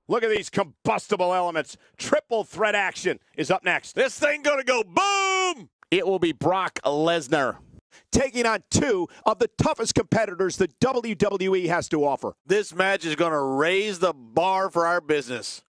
Look at these combustible elements. Triple threat action is up next. This thing gonna go boom! It will be Brock Lesnar taking on two of the toughest competitors the WWE has to offer. This match is gonna raise the bar for our business.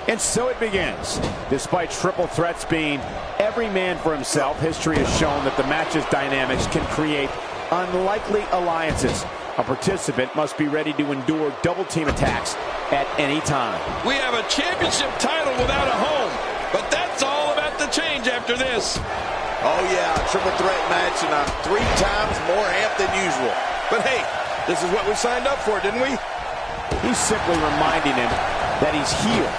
And so it begins. Despite triple threats being every man for himself, history has shown that the match's dynamics can create unlikely alliances. A participant must be ready to endure double team attacks at any time. We have a championship title without a home, but that's all about to change after this. Oh yeah, triple threat match, and I'm 3 times more amped than usual. But hey, this is what we signed up for, didn't we? He's simply reminding him that he's here.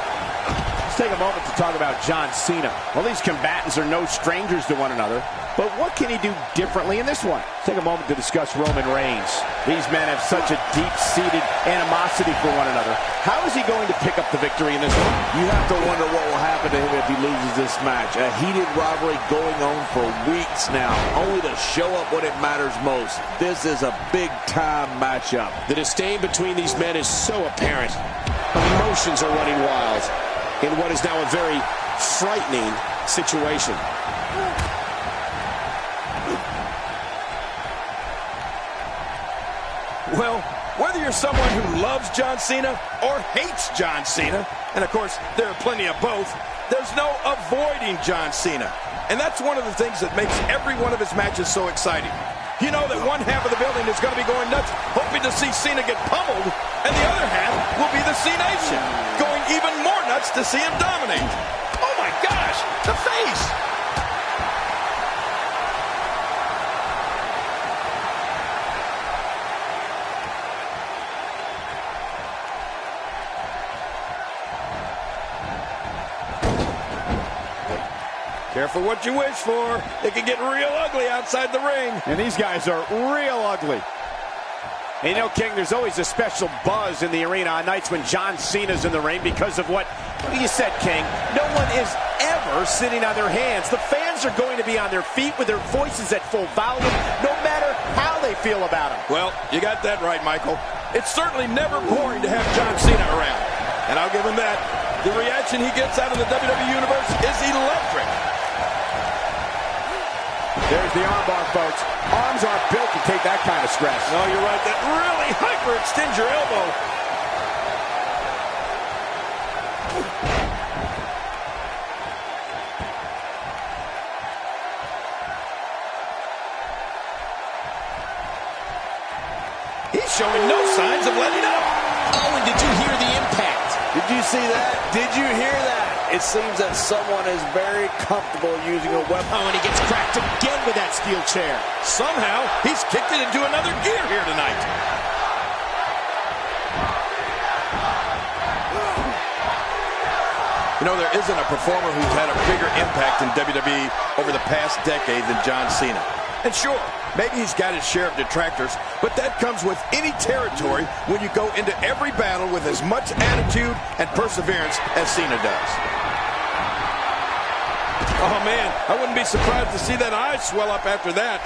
Let's take a moment to talk about John Cena. Well, these combatants are no strangers to one another, but what can he do differently in this one? Let's take a moment to discuss Roman Reigns. These men have such a deep-seated animosity for one another. How is he going to pick up the victory in this one? You have to wonder what will happen to him if he loses this match. A heated rivalry going on for weeks now, only to show up when it matters most. This is a big-time matchup. The disdain between these men is so apparent. Emotions are running wild in what is now a very frightening situation. Well, whether you're someone who loves John Cena or hates John Cena, and of course, there are plenty of both, there's no avoiding John Cena. And that's one of the things that makes every one of his matches so exciting. You know that one half of the building is going to be going nuts, hoping to see Cena get pummeled, and the other half will be the C-Nation, going even more nuts to see him dominate. Oh my gosh, the face! Careful what you wish for. It can get real ugly outside the ring. And these guys are real ugly. And you know, King, there's always a special buzz in the arena on nights when John Cena's in the ring because of what you said, King. No one is ever sitting on their hands. The fans are going to be on their feet with their voices at full volume, no matter how they feel about him. Well, you got that right, Michael. It's certainly never boring to have John Cena around. And I'll give him that. The reaction he gets out of the WWE Universe is electric. There's the armbar, folks. Arms aren't built to take that kind of stress. No, you're right. That really hyperextends your elbow. He's showing no signs of letting up. Oh, and did you hear the impact? Did you see that? Did you hear that? It seems that someone is very comfortable using a weapon. Oh, and he gets cracked again with that steel chair. Somehow, he's kicked it into another gear here tonight. You know, there isn't a performer who's had a bigger impact in WWE over the past decade than John Cena. And sure, maybe he's got his share of detractors, but that comes with any territory when you go into every battle with as much attitude and perseverance as Cena does. Oh, man, I wouldn't be surprised to see that eye swell up after that.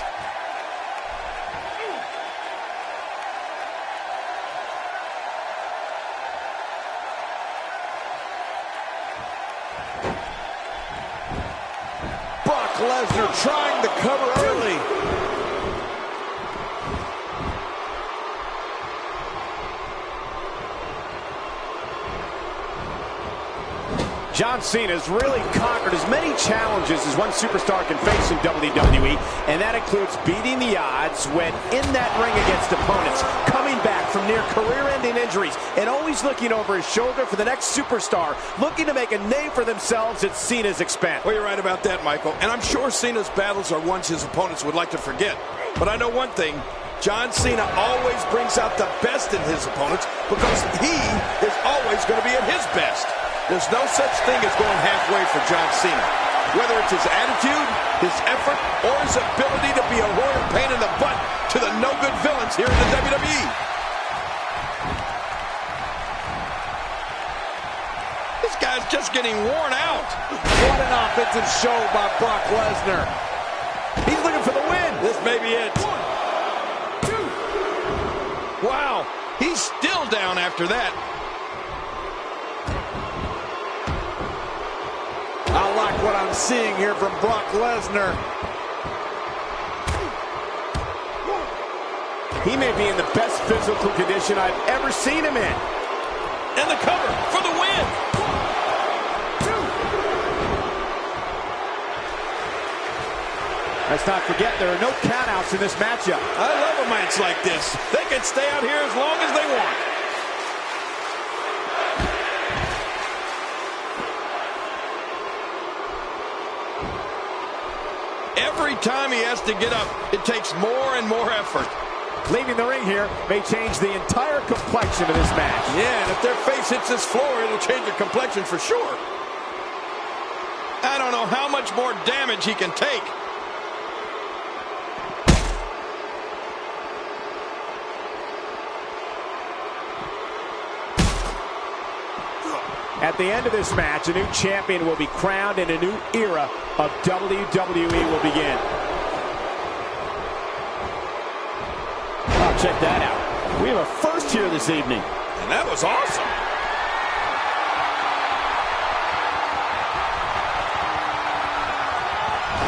Brock Lesnar trying to cover early. John Cena has really conquered as many challenges as one superstar can face in WWE, and that includes beating the odds when in that ring against opponents, coming back from near career-ending injuries, and always looking over his shoulder for the next superstar, looking to make a name for themselves at Cena's expense. Well, you're right about that, Michael, and I'm sure Cena's battles are ones his opponents would like to forget. But I know one thing, John Cena always brings out the best in his opponents because he is always going to be at his best. There's no such thing as going halfway for John Cena. Whether it's his attitude, his effort, or his ability to be a royal pain in the butt to the no-good villains here in the WWE. This guy's just getting worn out. What an offensive show by Brock Lesnar. He's looking for the win. This may be it. 1, 2. down after that. I like what I'm seeing here from Brock Lesnar. He may be in the best physical condition I've ever seen him in. And the cover for the win. Let's not forget there are no countouts in this matchup. I love a match like this. They can stay out here as long as they want. Every time he has to get up, it takes more and more effort. Leaving the ring here may change the entire complexion of this match. Yeah, and if their face hits this floor, it'll change the complexion for sure. I don't know how much more damage he can take. At the end of this match, a new champion will be crowned and a new era of WWE will begin. Oh, check that out. We have a first here this evening. And that was awesome.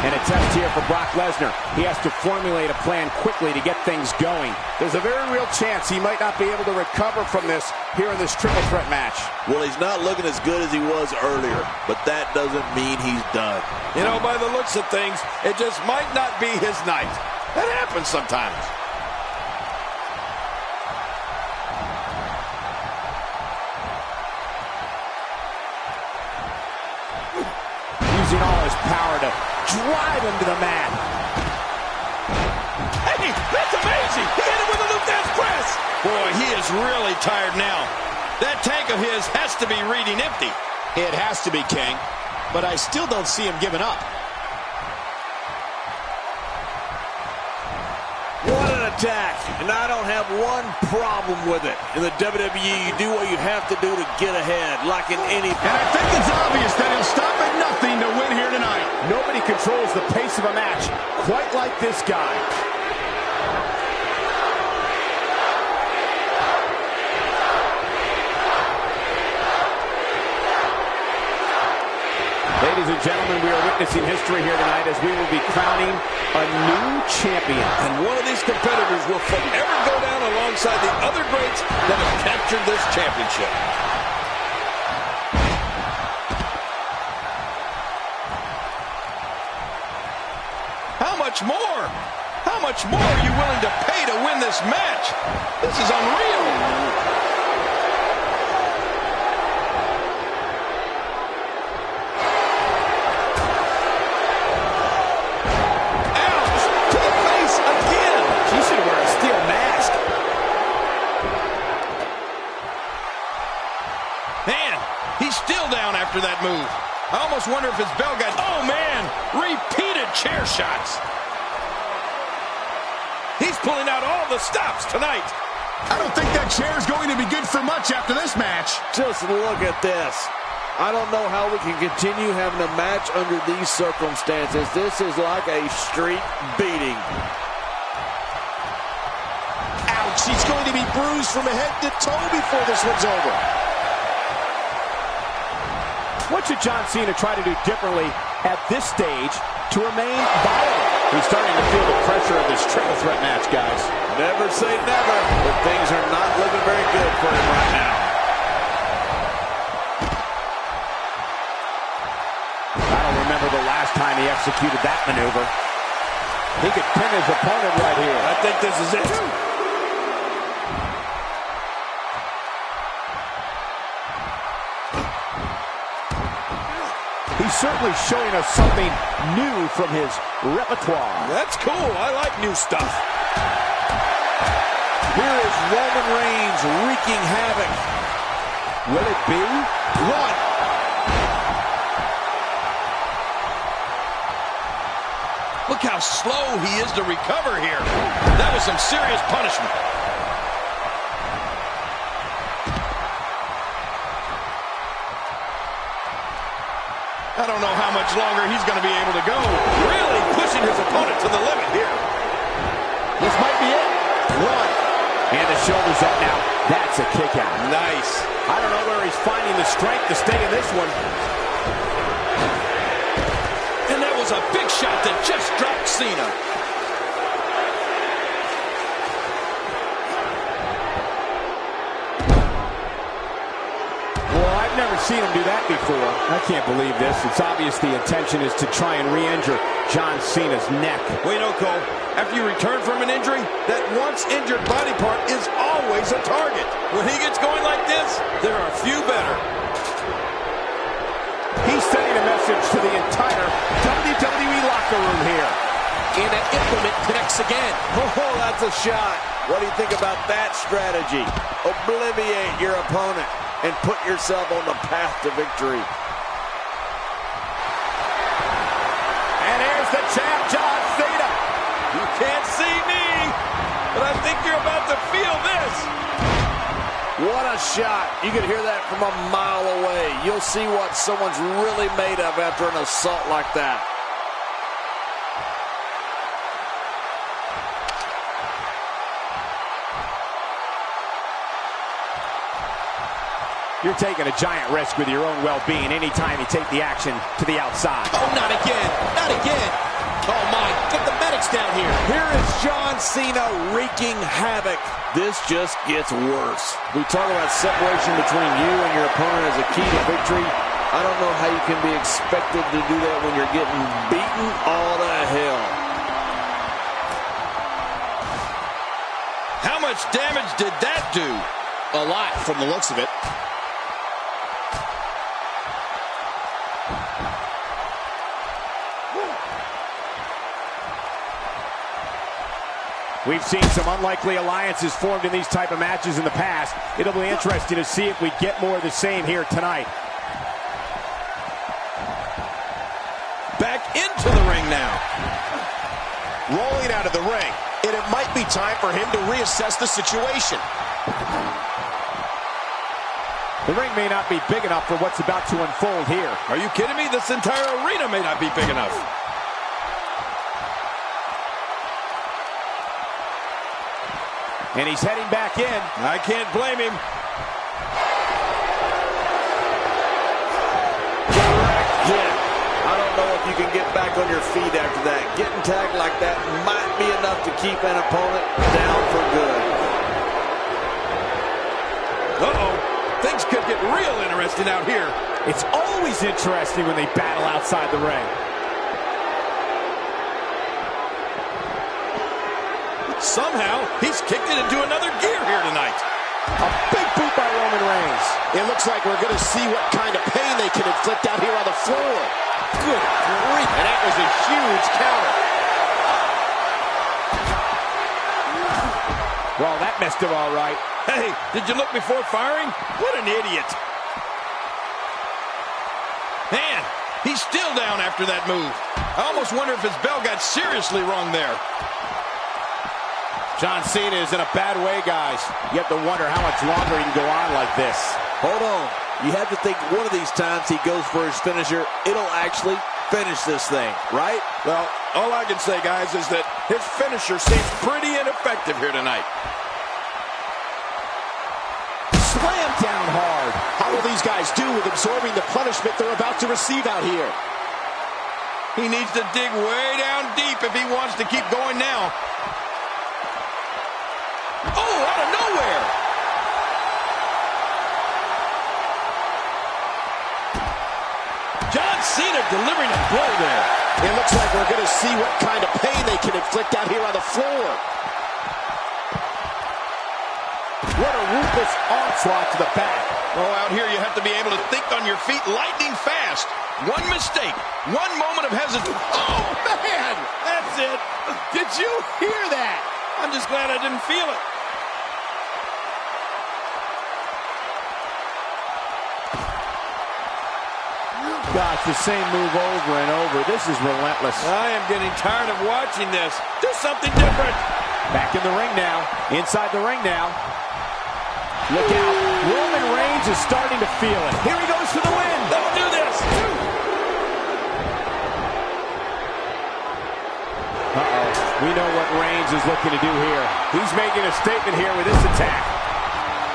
And a test here for Brock Lesnar. He has to formulate a plan quickly to get things going. There's a very real chance he might not be able to recover from this here in this triple threat match. Well, he's not looking as good as he was earlier, but that doesn't mean he's done. You know, by the looks of things, it just might not be his night. That happens sometimes. Using all his power to drive him to the mat. Hey, that's amazing! He hit him with a Luthez press! Boy, he is really tired now. That tank of his has to be reading empty. It has to be, King. But I still don't see him giving up. What an attack, and I don't have one problem with it. In the WWE, you do what you have to do to get ahead, like in any... And I think it's obvious that he'll stop at nothing to win here tonight. Nobody controls the pace of a match quite like this guy. Ladies and gentlemen, we are witnessing history here tonight as we will be crowning a new champion. And one of these competitors will forever go down alongside the other greats that have captured this championship. How much more? How much more are you willing to pay to win this match? This is unreal. After that move. I almost wonder if his bell got... Oh, man! Repeated chair shots. He's pulling out all the stops tonight. I don't think that chair is going to be good for much after this match. Just look at this. I don't know how we can continue having a match under these circumstances. This is like a street beating. Ouch! He's going to be bruised from head to toe before this one's over. What should John Cena try to do differently at this stage to remain viable? He's starting to feel the pressure of this triple threat match, guys. Never say never, but things are not looking very good for him right now. I don't remember the last time he executed that maneuver. He could pin his opponent right here. I think this is it. He's certainly showing us something new from his repertoire. That's cool. I like new stuff. Here is Roman Reigns wreaking havoc. Will it be? One. Look how slow he is to recover here. That was some serious punishment. I don't know how much longer he's going to be able to go. Really pushing his opponent to the limit here. This might be it. One. And the shoulders up now. That's a kick out. Nice. I don't know where he's finding the strength to stay in this one. And that was a big shot that just dropped Cena. Never seen him do that before. I can't believe this. It's obvious the intention is to try and re-injure John Cena's neck. Well, you know, Cole, after you return from an injury, that once injured body part is always a target. When he gets going like this, there are few better. He's sending a message to the entire WWE locker room here. And that implement connects again. Oh, that's a shot. What do you think about that strategy? Obliviate your opponent and put yourself on the path to victory. And here's the champ, John Cena. You can't see me, but I think you're about to feel this. What a shot. You can hear that from a mile away. You'll see what someone's really made of after an assault like that. You're taking a giant risk with your own well-being anytime you take the action to the outside. Oh, not again. Not again. Oh, my. Get the medics down here. Here is John Cena wreaking havoc. This just gets worse. We talk about separation between you and your opponent as a key to victory. I don't know how you can be expected to do that when you're getting beaten all to hell. How much damage did that do? A lot from the looks of it. We've seen some unlikely alliances formed in these type of matches in the past. It'll be interesting to see if we get more of the same here tonight. Back into the ring now. Rolling out of the ring. And it might be time for him to reassess the situation. The ring may not be big enough for what's about to unfold here. Are you kidding me? This entire arena may not be big enough. And he's heading back in. I can't blame him. Yeah, I don't know if you can get back on your feet after that. Getting tagged like that might be enough to keep an opponent down for good. Uh-oh. Things could get real interesting out here. It's always interesting when they battle outside the ring. Somehow, he's kicked it into another gear here tonight. A big boot by Roman Reigns. It looks like we're going to see what kind of pain they can inflict out here on the floor. Good grief. And that was a huge counter. Well, that messed him all right. Hey, did you look before firing? What an idiot. Man, he's still down after that move. I almost wonder if his bell got seriously wrong there. John Cena is in a bad way, guys. You have to wonder how much longer he can go on like this. Hold on. You have to think one of these times he goes for his finisher, it'll actually finish this thing, right? Well, all I can say, guys, is that his finisher seems pretty ineffective here tonight. Slam down hard. How will these guys do with absorbing the punishment they're about to receive out here? He needs to dig way down deep if he wants to keep going now. Oh, out of nowhere! John Cena delivering a blow there. It looks like we're going to see what kind of pain they can inflict out here on the floor. What a ruthless onslaught to the back. Oh, out here you have to be able to think on your feet lightning fast. One mistake, one moment of hesitation. Oh, man! That's it. Did you hear that? I'm just glad I didn't feel it. Gosh, the same move over and over. This is relentless. I am getting tired of watching this. Do something different. Back in the ring now. Inside the ring now. Look out. Roman Reigns is starting to feel it. Here he goes for the win. Let's do this. Uh-oh. We know what Reigns is looking to do here. He's making a statement here with this attack.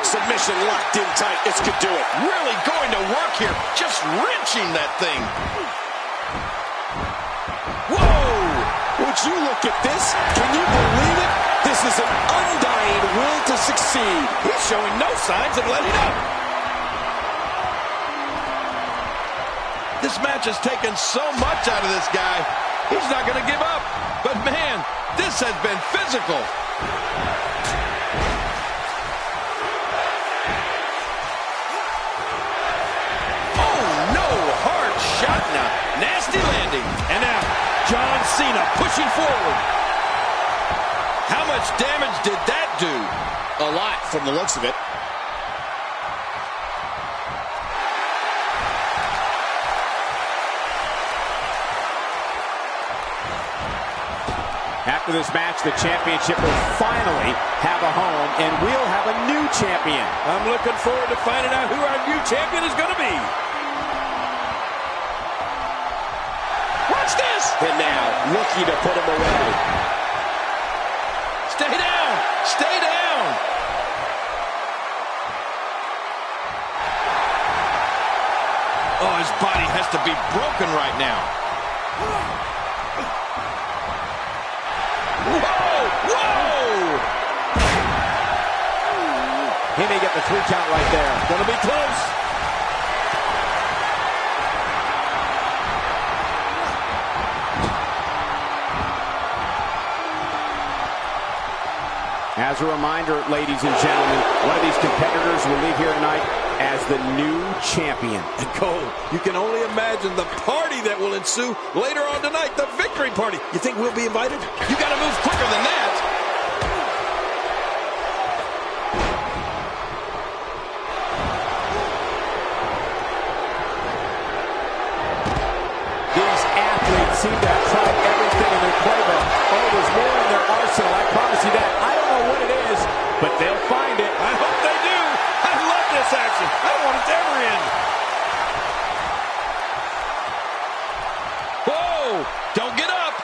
Submission locked in tight. This could do it. Really going to work here. Just wrenching that thing. Whoa! Would you look at this? Can you believe it? This is an undying will to succeed. He's showing no signs of letting up. This match has taken so much out of this guy. He's not going to give up. But man, this has been physical. Oh no, hard shot now. Nasty landing. And now, John Cena pushing forward. How much damage did that do? A lot from the looks of it. After this match, the championship will finally have a home, and we'll have a new champion. I'm looking forward to finding out who our new champion is going to be. Watch this! And now, looking to put him away. Stay down! Stay down! Oh, his body has to be broken right now. Whoa! Whoa! He may get the 3 count right there. Gonna be close. As a reminder, ladies and gentlemen, one of these competitors will leave here tonight as the new champion. And Cole, you can only imagine the party that will ensue later on tonight, the victory party. You think we'll be invited? You gotta move quicker than that. These athletes seem to have tried everything in their playbook. Oh, there's more in their arsenal, I promise you that. I don't know what it is, but they'll find it. I hope they do. I love this action. I don't want it to ever end. Whoa! Don't get up.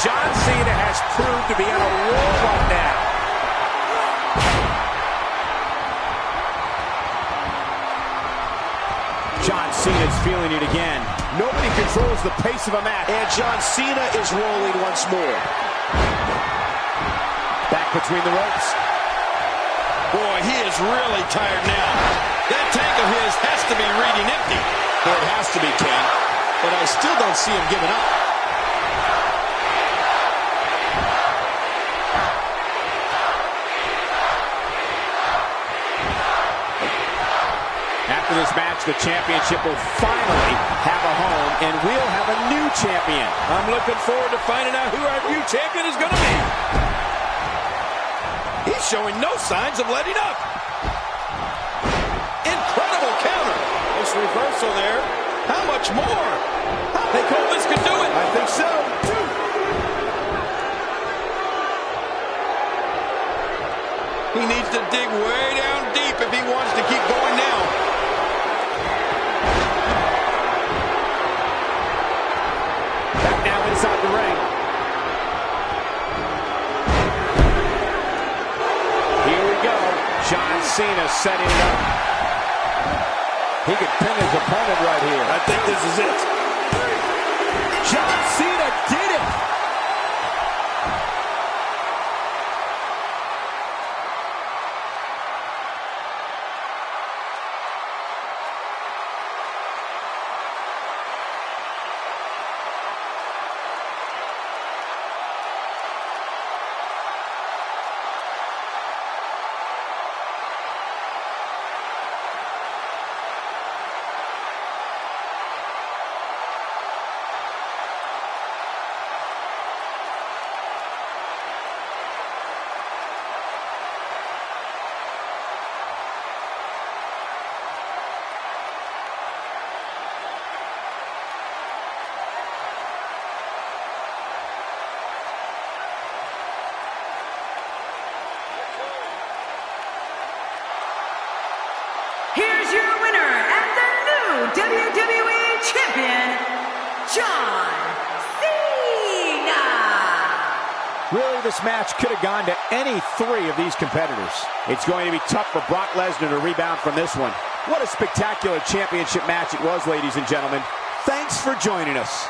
John Cena has proved to be on a roll right now. John Cena's feeling it again. Nobody controls the pace of a match. And John Cena is rolling once more. Back between the ropes. Boy, he is really tired now. That tank of his has to be reading empty. Well, it has to be, Ken. But I still don't see him giving up. After this match, the championship will finally have a home, and we'll have a new champion. I'm looking forward to finding out who our new champion is going to be. He's showing no signs of letting up. Incredible counter. Nice reversal there. How much more? Hey, Cole, this could do it. I think so. He needs to dig way down deep if he wants to keep going now. Back now inside the ring. Here we go. John Cena setting it up. He could pin his opponent right here. I think this is it. John Cena did it. Here's your winner and the new WWE Champion, John Cena. Really, this match could have gone to any three of these competitors. It's going to be tough for Brock Lesnar to rebound from this one. What a spectacular championship match it was, ladies and gentlemen. Thanks for joining us.